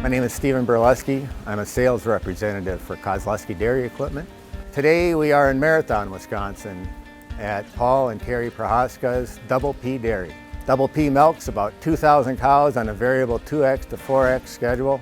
My name is Stephen Burleski. I'm a sales representative for Kozlowski Dairy Equipment. Today we are in Marathon, Wisconsin at Paul and Carrie Prohaska's Double P Dairy. Double P milks about 2,000 cows on a variable 2X to 4X schedule.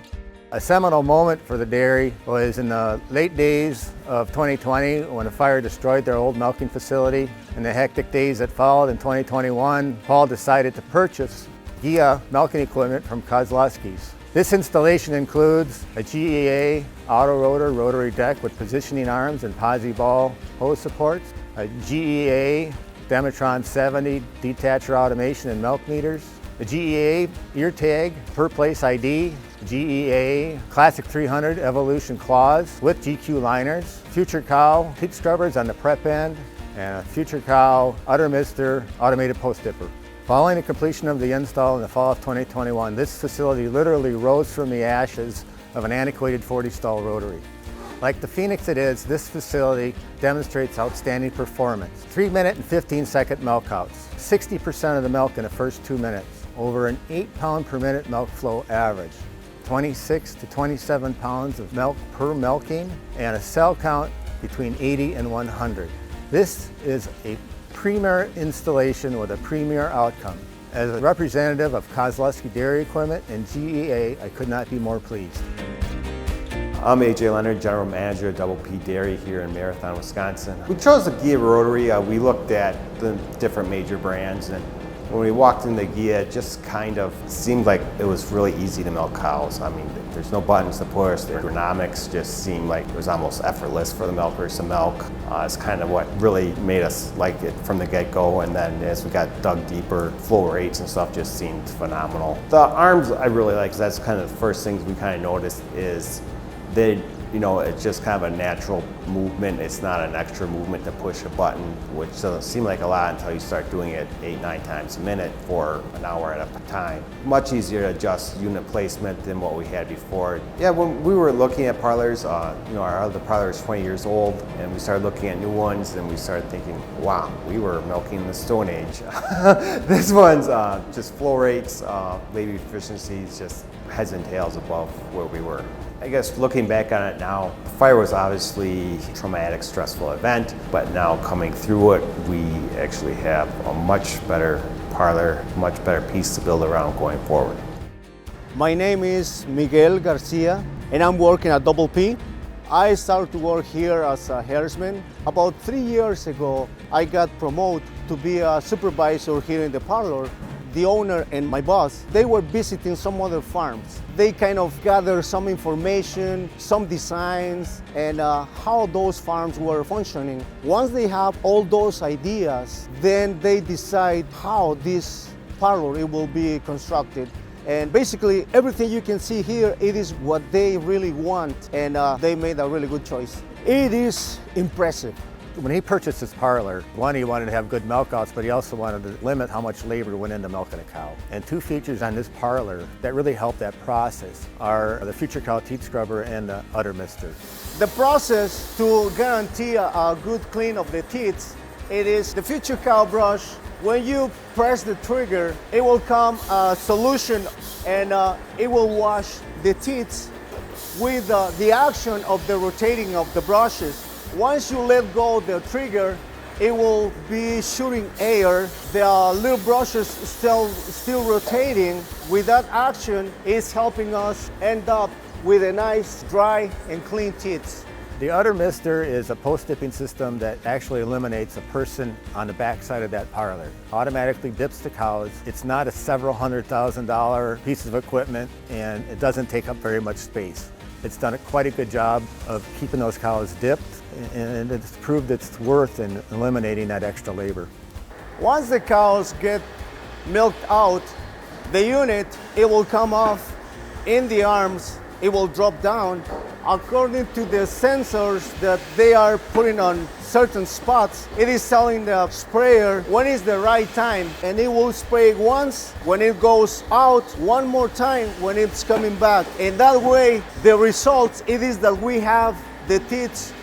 A seminal moment for the dairy was in the late days of 2020 when a fire destroyed their old milking facility. In the hectic days that followed in 2021, Paul decided to purchase GEA milking equipment from Kozlowski's. This installation includes a GEA DairyRotor rotary deck with positioning arms and posi ball hose supports, a GEA Dematron 70 detacher automation and milk meters, a GEA ear tag per place ID, GEA Classic 300 Evolution claws with GQ liners, Future Cow teat scrubbers on the prep end, and a Future Cow Udder Mister automated post dipper. Following the completion of the install in the fall of 2021, this facility literally rose from the ashes of an antiquated 40-stall rotary. Like the Phoenix it is, this facility demonstrates outstanding performance. 3-minute and 15-second milkouts, 60% of the milk in the first 2 minutes, over an 8-pound per minute milk flow average, 26 to 27 pounds of milk per milking, and a cell count between 80 and 100. This is a premier installation with a premier outcome. As a representative of Kozlowski Dairy Equipment and GEA, I could not be more pleased. I'm AJ Leonard, General Manager of Double P Dairy here in Marathon, Wisconsin. We chose the GEA Rotary. We looked at the different major brands, and when we walked into GEA, it just kind of seemed like it was really easy to milk cows. I mean, there's no buttons to push. The ergonomics just seemed like it was almost effortless for the milkers to milk. It's kind of what really made us like it from the get-go, and then as we got dug deeper, flow rates and stuff just seemed phenomenal. The arms I really like, because that's kind of the first things we kind of noticed is it's just kind of a natural movement. It's not an extra movement to push a button, which doesn't seem like a lot until you start doing it 8-9 times a minute for an hour at a time. Much easier to adjust unit placement than what we had before. Yeah, when we were looking at parlors, our other parlor is 20 years old, and we started looking at new ones, and we started thinking, wow, we were milking in the Stone Age. This one's just flow rates, labor efficiencies, just heads and tails above where we were. I guess looking back on it now, the fire was obviously a traumatic, stressful event, but now coming through it, we actually have a much better parlor, much better piece to build around going forward. My name is Miguel Garcia, and I'm working at Double P. I started to work here as a hairsman. About 3 years ago, I got promoted to be a supervisor here in the parlor. The owner and my boss, they were visiting some other farms. They kind of gathered some information, some designs, and how those farms were functioning. Once they have all those ideas, then they decide how this parlor will be constructed. And basically, everything you can see here, it is what they really want, and they made a really good choice. It is impressive. When he purchased his parlor, one, he wanted to have good milkouts, but he also wanted to limit how much labor went into milking a cow. And two features on this parlor that really help that process are the Future Cow teat scrubber and the Udder Mister. The process to guarantee a good clean of the teats, it is the Future Cow brush. When you press the trigger, it will come a solution, and it will wash the teats with the action of the rotating of the brushes. Once you let go of the trigger, it will be shooting air. The little brushes still rotating. With that action, it's helping us end up with a nice, dry, and clean teats. The Udder Mister is a post-dipping system that actually eliminates a person on the back side of that parlor. Automatically dips the cows. It's not a several $100,000 piece of equipment, and it doesn't take up very much space. It's done quite a good job of keeping those cows dipped, and it's proved it's worth in eliminating that extra labor. Once the cows get milked out, the unit, it will come off in the arms, it will drop down. According to the sensors that they are putting on certain spots, it is telling the sprayer when is the right time, and it will spray once when it goes out, one more time when it's coming back. And that way, the result it is that we have the teats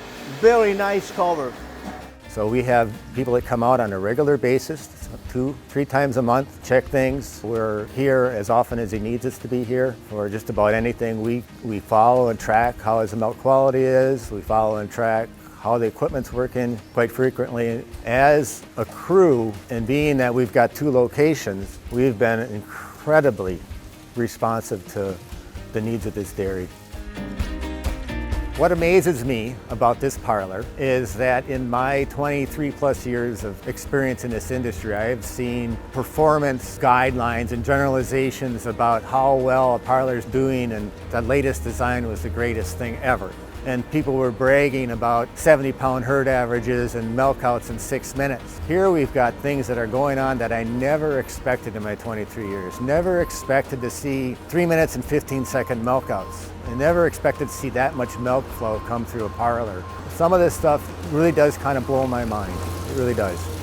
very nice covered. So we have people that come out on a regular basis, 2-3 times a month, check things. We're here as often as he needs us to be here for just about anything. We follow and track how his milk quality is. We follow and track how the equipment's working quite frequently. As a crew, and being that we've got 2 locations, we've been incredibly responsive to the needs of this dairy. What amazes me about this parlor is that in my 23 plus years of experience in this industry, I have seen performance guidelines and generalizations about how well a parlor is doing, and the latest design was the greatest thing ever. And people were bragging about 70-pound herd averages and milkouts in 6 minutes. Here we've got things that are going on that I never expected in my 23 years. Never expected to see 3 minutes and 15-second milkouts. I never expected to see that much milk flow come through a parlor. Some of this stuff really does kind of blow my mind. It really does.